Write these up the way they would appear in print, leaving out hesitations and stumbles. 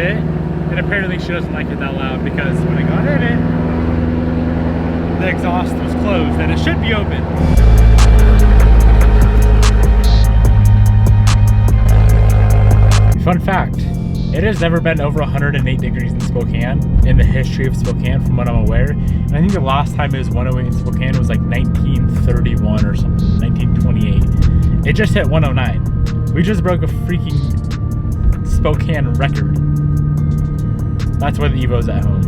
bit, and apparently she doesn't like it that loud because when I got in it, the exhaust was closed and it should be open. Fun fact, it has never been over 108 degrees in Spokane in the history of Spokane from what I'm aware. And I think the last time it was 108 in Spokane was like 1931 or something, 1928. It just hit 109. We just broke a freaking Spokane record. That's why the Evo's at home.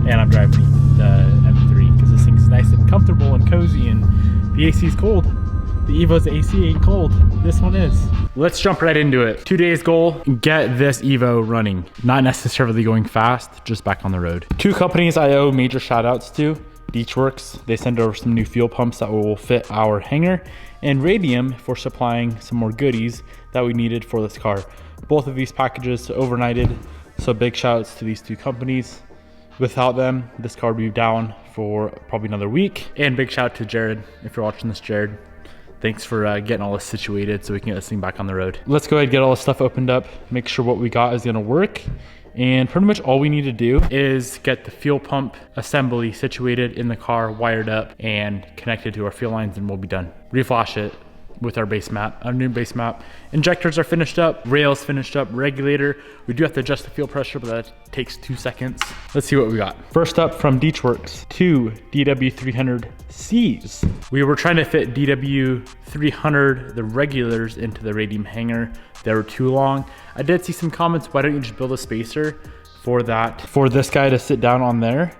And I'm driving the M3 because this thing's nice and comfortable and cozy and the AC is cold. The Evo's AC ain't cold. This one is. Let's jump right into it. 2 days goal, get this Evo running. Not necessarily going fast, just back on the road. 2 companies I owe major shout outs to. Beachworks, they sent over some new fuel pumps that will fit our hangar, and Radium for supplying some more goodies that we needed for this car. Both of these packages overnighted, so big shout outs to these 2 companies. Without them, this car would be down for probably another week. And big shout out to Jared, if you're watching this, Jared. Thanks for getting all this situated so we can get this thing back on the road. Let's go ahead and get all this stuff opened up, make sure what we got is gonna work. And pretty much all we need to do is get the fuel pump assembly situated in the car, wired up and connected to our fuel lines, and we'll be done. Reflash it with our base map, our new base map. Injectors are finished up, rails finished up, regulator. We do have to adjust the fuel pressure, but that takes 2 seconds. Let's see what we got. First up from Beachworks, 2 DW300Cs. We were trying to fit DW300, the regulars, into the Radium hangar. They were too long. I did see some comments, why don't you just build a spacer for that, for this guy to sit down on there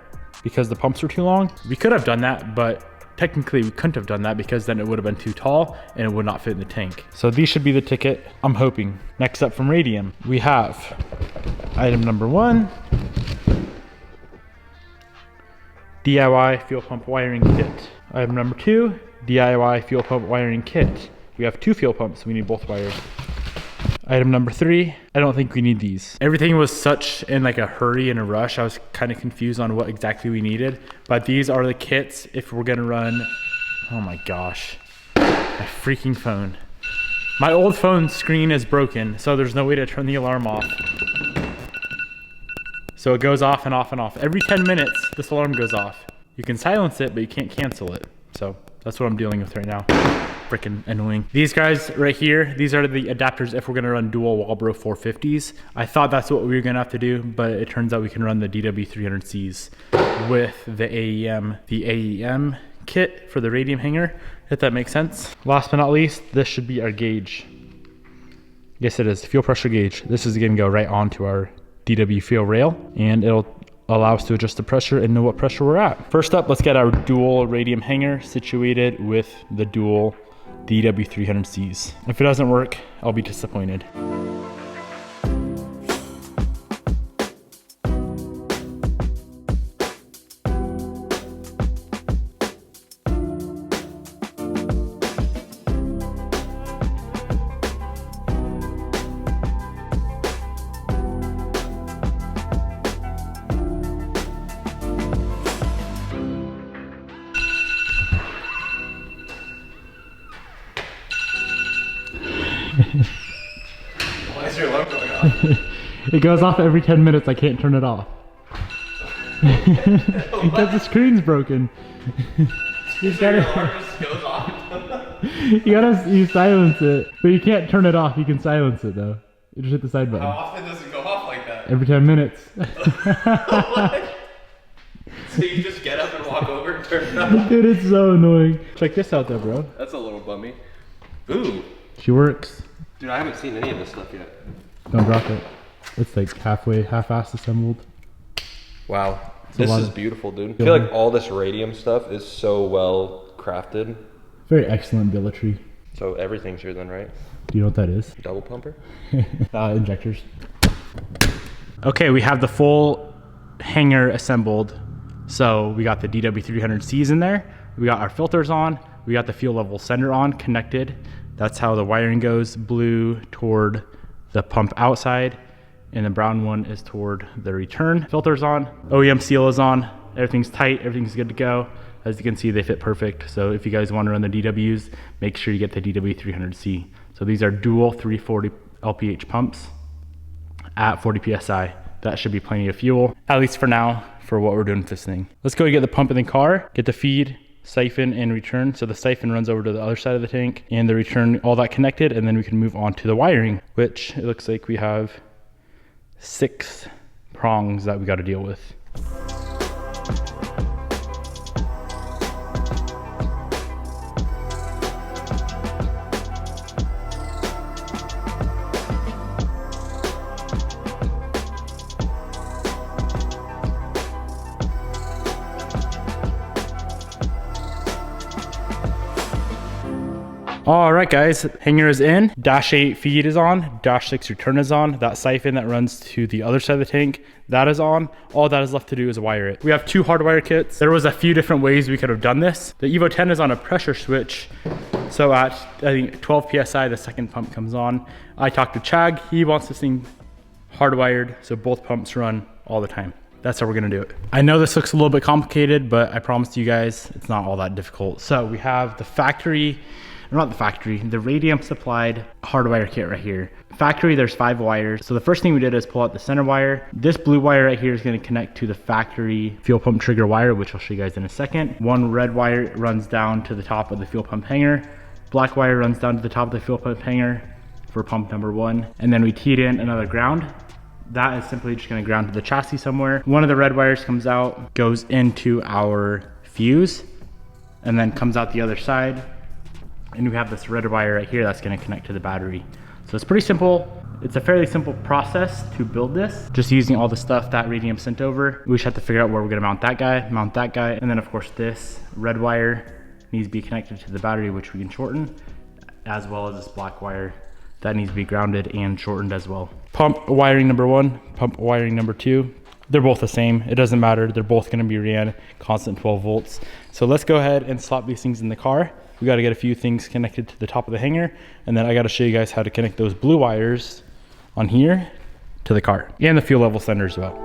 because the pumps are too long. We could have done that, but technically we couldn't have done that because then it would have been too tall and it would not fit in the tank. So these should be the ticket, I'm hoping. Next up from Radium, we have item number 1, DIY fuel pump wiring kit. Item number 2, DIY fuel pump wiring kit. We have 2 fuel pumps, we need both wired. Item number 3, I don't think we need these. Everything was such in like a hurry and a rush. I was kind of confused on what exactly we needed, but these are the kits if we're gonna run, oh my gosh, my freaking phone. My old phone screen is broken, so there's no way to turn the alarm off. So it goes off and off and off. Every 10 minutes, this alarm goes off. You can silence it, but you can't cancel it. So that's what I'm dealing with right now. Freaking annoying. These guys right here, these are the adapters if we're gonna run dual Walbro 450s. I thought that's what we were gonna have to do, but it turns out we can run the DW300Cs with the AEM. The AEM kit for the Radium hangar, if that makes sense. Last but not least, this should be our gauge. Yes, it is, fuel pressure gauge. This is gonna go right onto our DW fuel rail, and it'll allow us to adjust the pressure and know what pressure we're at. First up, let's get our dual Radium hangar situated with the dual DW300Cs. If it doesn't work, I'll be disappointed. Why is your alarm going off? It goes off every 10 minutes. I can't turn it off. Because the screen's broken. You Your alarm just goes off? you silence it, but you can't turn it off. You can silence it though. You just hit the side button. How often does it go off like that? Every 10 minutes. What? So you just get up and walk over and turn it on? Dude, it's so annoying. Check this out though, bro. That's a little bummy. Ooh. She works. Dude, I haven't seen any of this stuff yet. Don't drop it. It's like half-assed assembled. Wow. This is beautiful, dude. I feel like all this Radium stuff is so well crafted. Very excellent billetry. So everything's here then, right? Do you know what that is? Double pumper? Injectors. Okay, we have the full hanger assembled. So we got the DW300Cs in there. We got our filters on. We got the fuel level sender on, connected. That's how the wiring goes. Blue toward the pump outside, and the brown one is toward the return. Filters on, OEM seal is on. Everything's tight, everything's good to go. As you can see, they fit perfect. So if you guys want to run the DWs, make sure you get the DW300C. So these are dual 340 LPH pumps at 40 PSI. that should be plenty of fuel, at least for now, for what we're doing with this thing. Let's go get the pump in the car, get the feed, siphon, and return. So the siphon runs over to the other side of the tank, and the return, all that connected, and then we can move on to the wiring, which it looks like we have 6 prongs that we got to deal with. All right, guys, hanger is in, dash 8 feed is on, dash 6 return is on, that siphon that runs to the other side of the tank, that is on. All that is left to do is wire it. We have 2 hardwire kits. There was a few different ways we could have done this. The Evo 10 is on a pressure switch. So at, I think, 12 PSI, the second pump comes on. I talked to Chag, he wants this thing hardwired, so both pumps run all the time. That's how we're gonna do it. I know this looks a little bit complicated, but I promise you guys, it's not all that difficult. So we have the factory, not the factory, the Radium supplied hardwire kit right here. Factory, there's 5 wires. So the first thing we did is pull out the center wire. This blue wire right here is gonna connect to the factory fuel pump trigger wire, which I'll show you guys in a second. One red wire runs down to the top of the fuel pump hanger. Black wire runs down to the top of the fuel pump hanger for pump number 1. And then we teed in another ground. That is simply just gonna ground to the chassis somewhere. One of the red wires comes out, goes into our fuse, and then comes out the other side. And we have this red wire right here that's gonna connect to the battery. So it's pretty simple. It's a fairly simple process to build this. Just using all the stuff that Radium sent over. We just have to figure out where we're gonna mount that guy, and then of course this red wire needs to be connected to the battery, which we can shorten, as well as this black wire that needs to be grounded and shortened as well. Pump wiring number 1, pump wiring number 2. They're both the same, it doesn't matter. They're both gonna be ran constant 12 volts. So let's go ahead and slap these things in the car. We got to get a few things connected to the top of the hanger, and then I got to show you guys how to connect those blue wires on here to the car and the fuel level sender as well.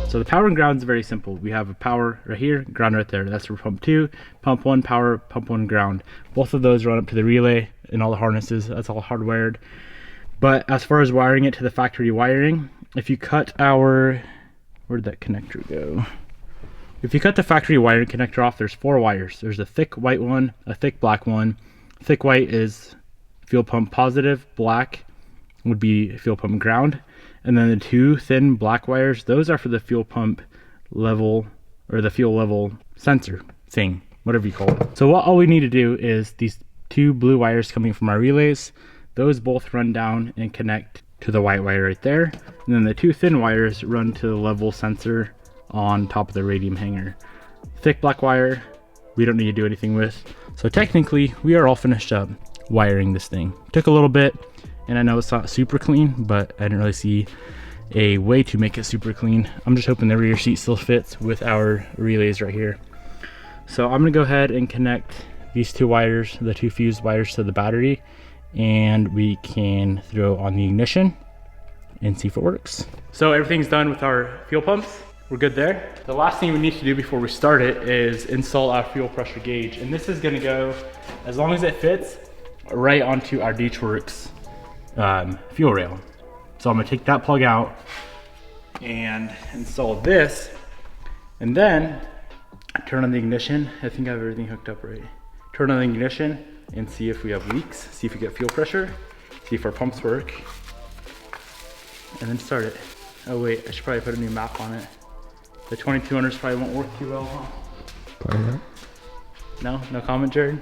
So the power and ground is very simple. We have a power right here, ground right there. That's for pump 2, pump 1 power, pump 1 ground. Both of those run up to the relay and all the harnesses. That's all hardwired. But as far as wiring it to the factory wiring, if you cut our, where'd that connector go? If you cut the factory wiring connector off, there's 4 wires. There's a thick white one, a thick black one. Thick white is fuel pump positive, black would be fuel pump ground. And then the 2 thin black wires, those are for the fuel pump level, or the fuel level sensor thing, whatever you call it. So all we need to do is these 2 blue wires coming from our relays, those both run down and connect to the white wire right there. And then the 2 thin wires run to the level sensor on top of the Radium hanger. Thick black wire, we don't need to do anything with. So technically, we are all finished up wiring this thing. Took a little bit, and I know it's not super clean, but I didn't really see a way to make it super clean. I'm just hoping the rear seat still fits with our relays right here. So I'm gonna go ahead and connect these 2 wires, the 2 fused wires to the battery, and we can throw on the ignition and see if it works. So everything's done with our fuel pumps. We're good there. The last thing we need to do before we start it is install our fuel pressure gauge. And this is gonna go, as long as it fits, right onto our Ditchworks fuel rail. So I'm gonna take that plug out and install this, and then turn on the ignition. I think I have everything hooked up right. Turn on the ignition and see if we have leaks, see if we get fuel pressure, see if our pumps work, and then start it. Oh wait, I should probably put a new map on it. The 2200s probably won't work too well, huh? Probably not. No? No comment, Jared?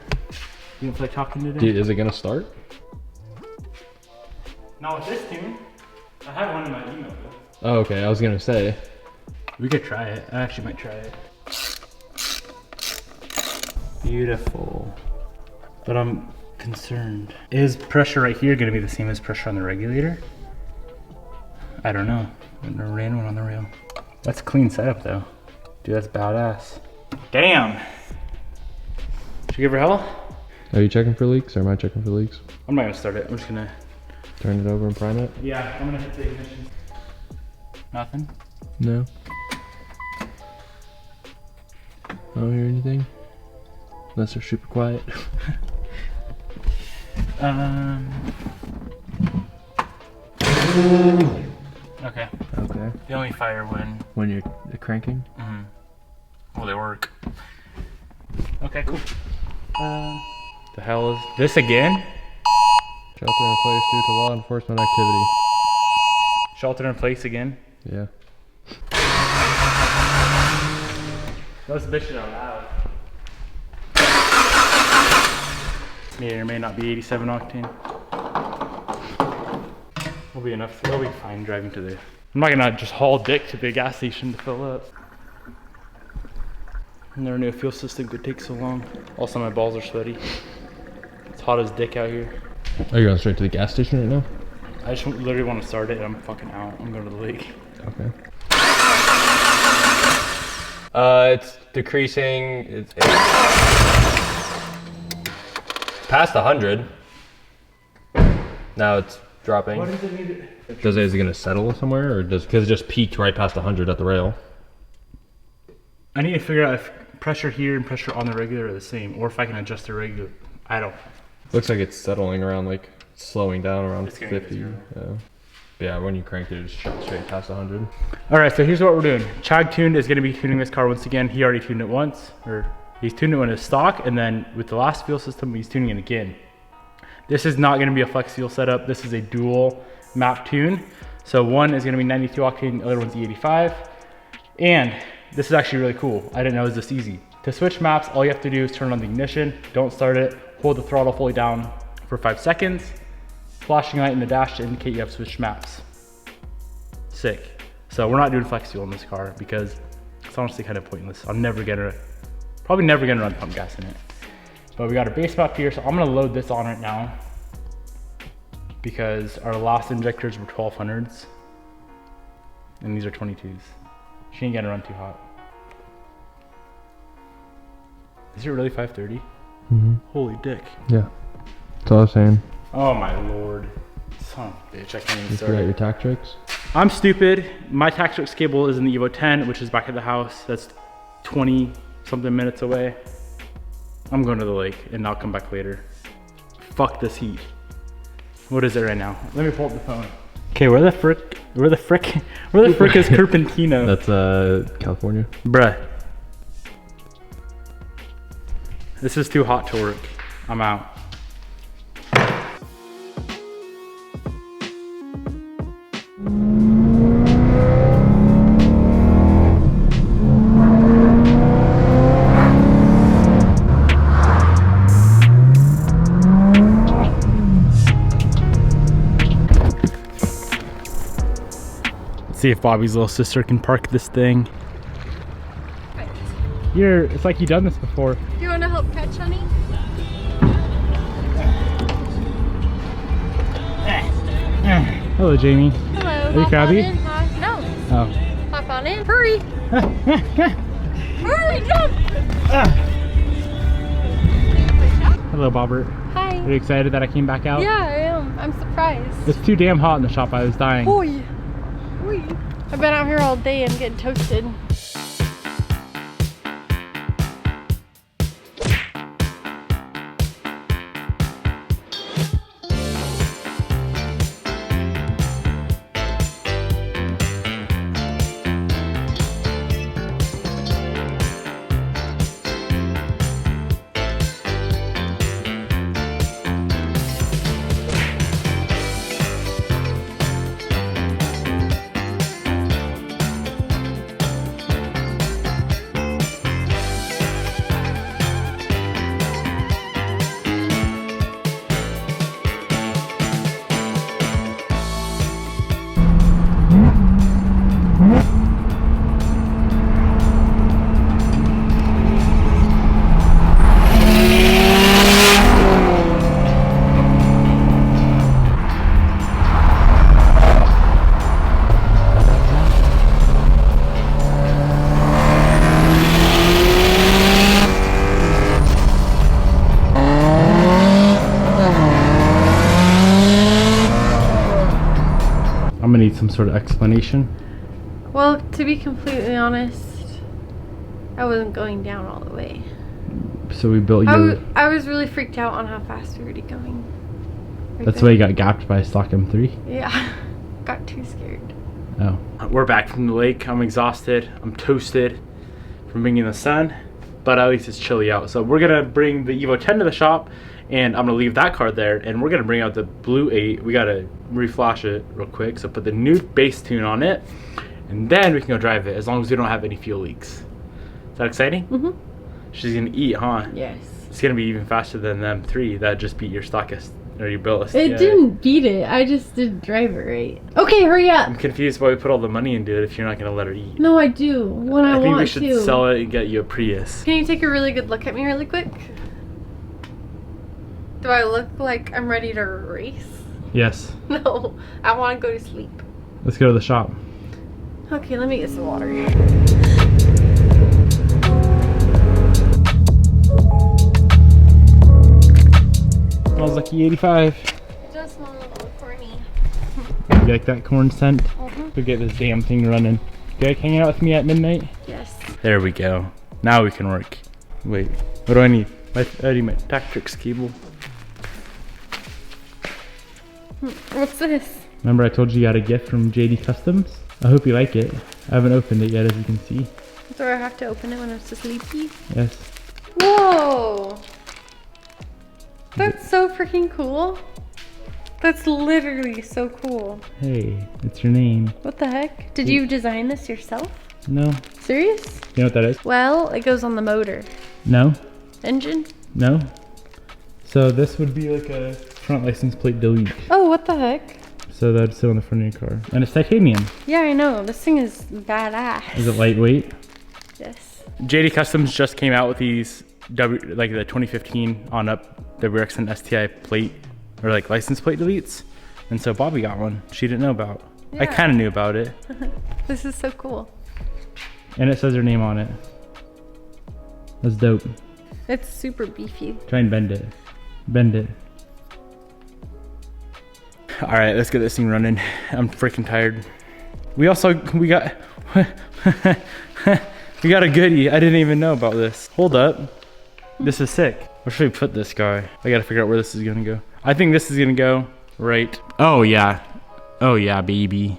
You gonna play talking today? Dude, is it gonna start? Not with this tune. I have one in my email though. Oh, okay, I was gonna say. We could try it. I actually might try it. Beautiful. But I'm concerned. Is pressure right here gonna be the same as pressure on the regulator? I don't know. I've never ran one on the rail. That's a clean setup though. Dude, that's badass. Damn. Should we give her hell? Are you checking for leaks or am I checking for leaks? I'm not gonna start it. I'm just gonna turn it over and prime it. Yeah, I'm gonna hit the ignition. Nothing? No. I don't hear anything. Unless they're super quiet. Okay. Okay. They only fire when you're cranking? Mm-hmm. Well, they work. Okay, cool. The hell is this again? Shelter in place due to law enforcement activity. Shelter in place again? Yeah. Those bitches are loud. May or may not be 87 octane. Will be enough. We'll be fine driving to the. I'm not gonna just haul dick to the gas station to fill up. I never knew a fuel system could take so long. Also, my balls are sweaty. It's hot as dick out here. Are you going straight to the gas station right now? I just literally want to start it and I'm fucking out. I'm going to the lake. Okay. It's decreasing. It's past 100. Now it's dropping. What does it need? Is it gonna settle somewhere, or because it just peaked right past 100 at the rail? I need to figure out if pressure here and pressure on the regular are the same, or if I can adjust the regular. I don't. Looks like it's settling around, like slowing down around It's 50. Yeah, when you crank it, it just shot straight past 100. All right, so here's what we're doing. Chag Tuned is gonna be tuning this car once again. He already tuned it once, or he's tuned it when it's stock, and then with the last fuel system, he's tuning it again. This is not gonna be a flex fuel setup. This is a dual map tune. So one is gonna be 92 octane, the other one's E85. And this is actually really cool. I didn't know it was this easy. To switch maps, all you have to do is turn on the ignition, don't start it, hold the throttle fully down for 5 seconds, flashing light in the dash to indicate you have switched maps. Sick. So we're not doing flex fuel in this car because it's honestly kind of pointless. I'm probably never gonna run pump gas in it. But we got our base map here, so I'm gonna load this on right now because our last injectors were 1200s and these are 22s. She ain't gonna run too hot. Is it really 530? Mm-hmm. Holy dick. Yeah, that's all I was saying. Oh my lord. Son of a bitch, I can't even You start forgot it. your tack tricks? I'm stupid. My Tactrix cable is in the Evo 10, which is back at the house. That's 20 something minutes away. I'm going to the lake and I'll come back later. Fuck this heat. What is it right now? Let me pull up the phone. Okay, where the frick is Serpentino? That's California. Bruh. This is too hot to work. I'm out. Let's see if Bobby's little sister can park this thing. It's like you've done this before. Do you want to help catch, honey? Hello, Jamie. Hello. Are you crabby? No. Oh. Hop on in. Hurry. Hurry, jump. Hello, Bobbert. Hi. Are you excited that I came back out? Yeah, I am. I'm surprised. It's too damn hot in the shop. I was dying. Oy. Oy. I've been out here all day and getting toasted. gonna need some sort of explanation. Well, to be completely honest, I wasn't going down all the way. So we built you. I was really freaked out on how fast we were going. That's why you got gapped by a stock M3? Yeah. Got too scared. Oh. We're back from the lake. I'm exhausted. I'm toasted from being in the sun, but at least it's chilly out. So we're gonna bring the Evo 10 to the shop, and I'm gonna leave that car there, and we're gonna bring out the Blue 8. We gotta reflash it real quick. So put the new bass tune on it, and then we can go drive it as long as we don't have any fuel leaks. Is that exciting? Mm-hmm. She's gonna eat, huh? Yes. It's gonna be even faster than the M3 that just beat your stockest, or your built. It didn't beat it. I just didn't drive it right. Okay, hurry up. I'm confused why we put all the money into it if you're not gonna let her eat. No, I do. When I want to. I think we should sell it and get you a Prius. Can you take a really good look at me really quick? Do I look like I'm ready to race? Yes. No, I want to go to sleep. Let's go to the shop. Okay, let me get some water. Smells like E85. It does smell a little corny. You like that corn scent? Go get this damn thing running. You like hanging out with me at midnight? Yes. There we go. Now we can work. Wait, what do I need? I need my Tactrix cable. What's this? Remember I told you got a gift from JD Customs? I hope you like it. I haven't opened it yet, as you can see. Do I have to open it when I'm so sleepy? Yes. Whoa! That's so freaking cool. That's literally so cool. Hey, it's your name. What the heck? Did you design this yourself? No. Serious? You know what that is? Well, it goes on the motor. No. Engine? No. So this would be like a front license plate delete. Oh, what the heck? So that'd sit on the front of your car. And it's titanium. Yeah, I know. This thing is badass. Is it lightweight? Yes. JD Customs just came out with these like the 2015 on up WRX and STI plate or like license plate deletes, and so Bobby got one she didn't know about. Yeah. I kind of knew about it. This is so cool. And it says her name on it. That's dope. It's super beefy. Try and bend it. Bend it. All right, let's get this thing running. I'm freaking tired. We got we got a goodie. I didn't even know about this. Hold up. This is sick. Where should we put this guy? I gotta figure out where this is gonna go. I think this is gonna go right. Oh yeah. Oh yeah, baby.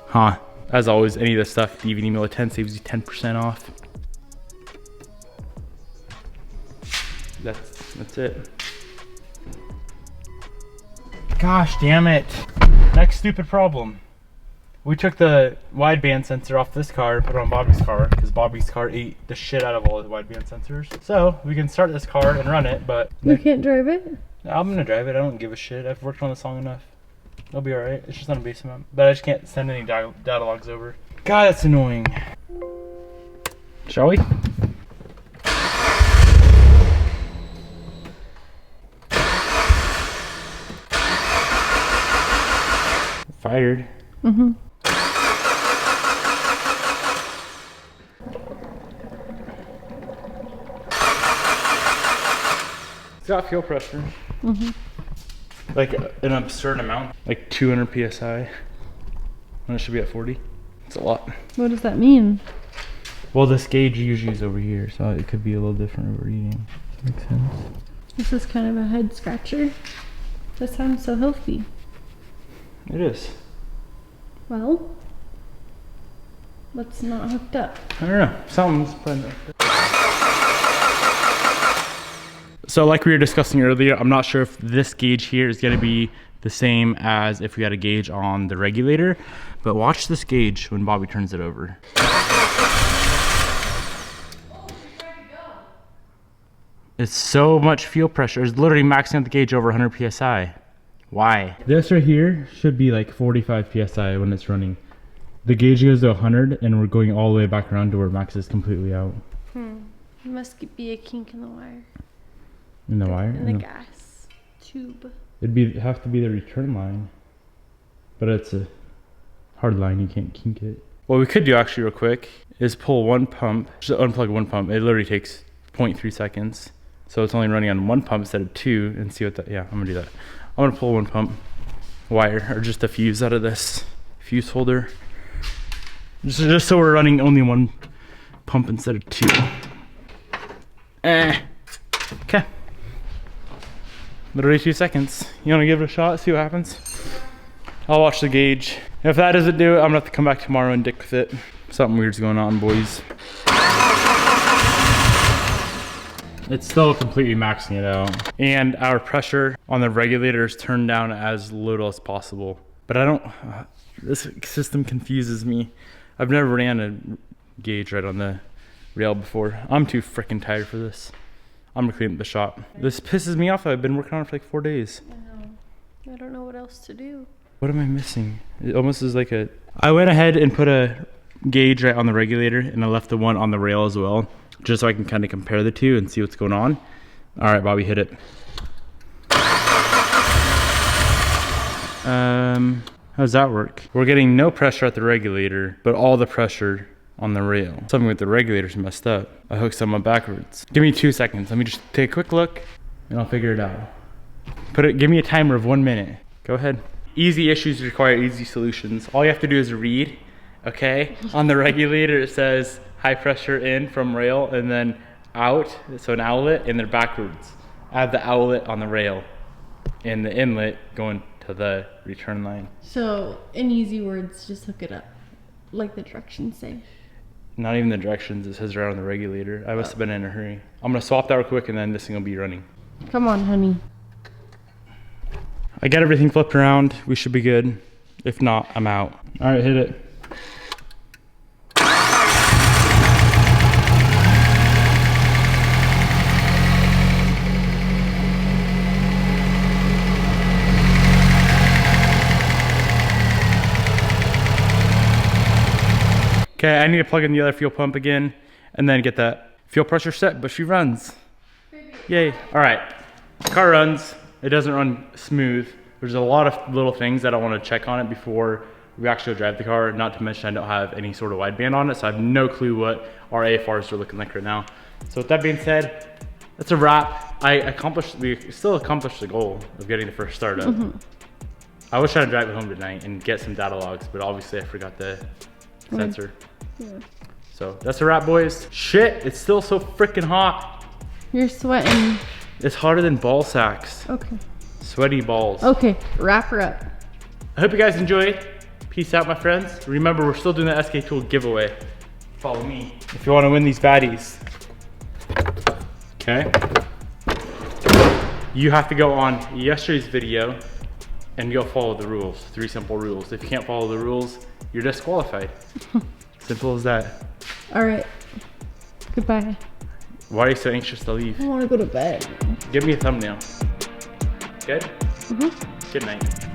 Huh. As always, any of this stuff, even Niemela 10 saves you 10% off. That's it. Gosh damn it. Next stupid problem. We took the wideband sensor off this car and put it on Bobby's car because Bobby's car ate the shit out of all the wideband sensors. So we can start this car and run it, but You can't drive it? I'm gonna drive it. I don't give a shit. I've worked on this long enough. It'll be alright. It's just on a base amount. But I just can't send any data logs over. God, that's annoying. Shall we? Fired. Mm-hmm. It's got fuel pressure. Mm-hmm. Like an absurd amount. Like 200 PSI. And it should be at 40. It's a lot. What does that mean? Well, this gauge usually is over here, so it could be a little different over reading. Makes sense. This is kind of a head scratcher. That sounds so healthy. It is. Well, what's not hooked up? I don't know. Something's playing up. So like we were discussing earlier, I'm not sure if this gauge here is going to be the same as if we had a gauge on the regulator, but watch this gauge when Bobby turns it over. It's so much fuel pressure. It's literally maxing out the gauge over 100 PSI. Why? This right here should be like 45 PSI when it's running. The gauge goes to 100 and we're going all the way back around to where max is completely out. It must be a kink in the wire. In the wire? In the gas tube. It'd have to be the return line. But it's a hard line, you can't kink it. What we could do actually real quick is pull one pump, just unplug one pump. It literally takes 0.3 seconds. So it's only running on one pump instead of two, and see what that, yeah, I'm gonna do that. I'm gonna pull one pump wire, or just a fuse out of this fuse holder. Just so we're running only one pump instead of two. Okay. Literally 2 seconds. You wanna give it a shot, see what happens? I'll watch the gauge. If that doesn't do it, I'm gonna have to come back tomorrow and dick with it. Something weird's going on, boys. It's still completely maxing it out. And our pressure on the regulator is turned down as little as possible. But I don't, this system confuses me. I've never ran a gauge right on the rail before. I'm too freaking tired for this. I'm gonna clean up the shop. This pisses me off. I've been working on it for like 4 days. I know. I don't know what else to do. What am I missing? It almost is like a... I went ahead and put a gauge right on the regulator, and I left the one on the rail as well, just so I can kind of compare the two and see what's going on. All right, Bobby, hit it. How does that work? We're getting no pressure at the regulator, but all the pressure on the rail. Something with the regulator's messed up. I hooked someone backwards. Give me 2 seconds. Let me just take a quick look and I'll figure it out. Give me a timer of 1 minute. Go ahead. Easy issues require easy solutions. All you have to do is read, okay? On the regulator it says high pressure in from rail and then out, so an outlet, and they're backwards. Add the outlet on the rail and the inlet going to the return line. So, in easy words, just hook it up, like the directions say. Not even the directions, it says right on the regulator. I must have been in a hurry. I'm gonna swap that real quick and then this thing will be running. Come on, honey. I got everything flipped around. We should be good. If not, I'm out. All right, hit it. Okay, I need to plug in the other fuel pump again and then get that fuel pressure set, but she runs. Yay. All right, car runs. It doesn't run smooth. There's a lot of little things that I want to check on it before we actually drive the car, not to mention I don't have any sort of wideband on it, so I have no clue what our AFRs are looking like right now. So with that being said, that's a wrap. We still accomplished the goal of getting the first startup. I was trying to drive it home tonight and get some data logs, but obviously I forgot the sensor. Yeah. So that's a wrap, boys. Shit, it's still so freaking hot. You're sweating. It's hotter than ball sacks. Okay. Sweaty balls. Okay, wrap her up. I hope you guys enjoyed. Peace out, my friends. Remember, we're still doing the SK Tool giveaway. Follow me if you want to win these baddies. Okay? You have to go on yesterday's video and go follow the rules. 3 simple rules. If you can't follow the rules, you're disqualified. Simple as that. All right. Goodbye. Why are you so anxious to leave? I want to go to bed. Give me a thumbnail. Good? Mm-hmm. Good night.